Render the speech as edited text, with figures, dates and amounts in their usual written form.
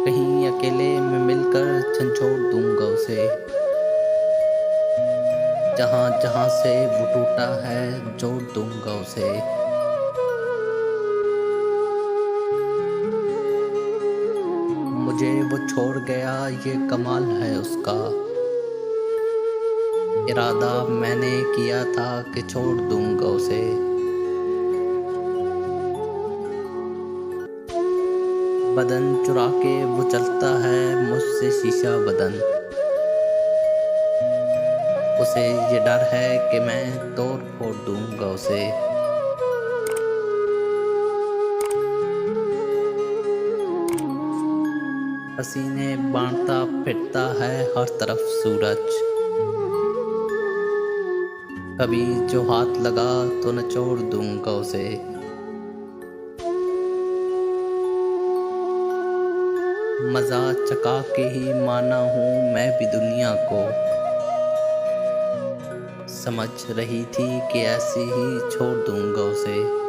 कहीं अकेले में मिलकर झंझोड़ दूंगा उसे। जहाँ जहाँ से वो टूटा है जोड़ दूंगा उसे। मुझे वो छोड़ गया ये कमाल है उसका। इरादा मैंने किया था कि छोड़ दूंगा उसे। बदन चुरा के वो चलता है मुझसे शीशा बदन। उसे ये डर है कि मैं तोड़ फोड़ दूंगा उसे। पसीने बांटता फिरता है हर तरफ सूरज। कभी जो हाथ लगा तो निचोड़ दूंगा उसे। मजा चका के ही माना हूँ मैं भी दुनिया को। समझ रही थी कि ऐसे ही छोड़ दूंगा उसे।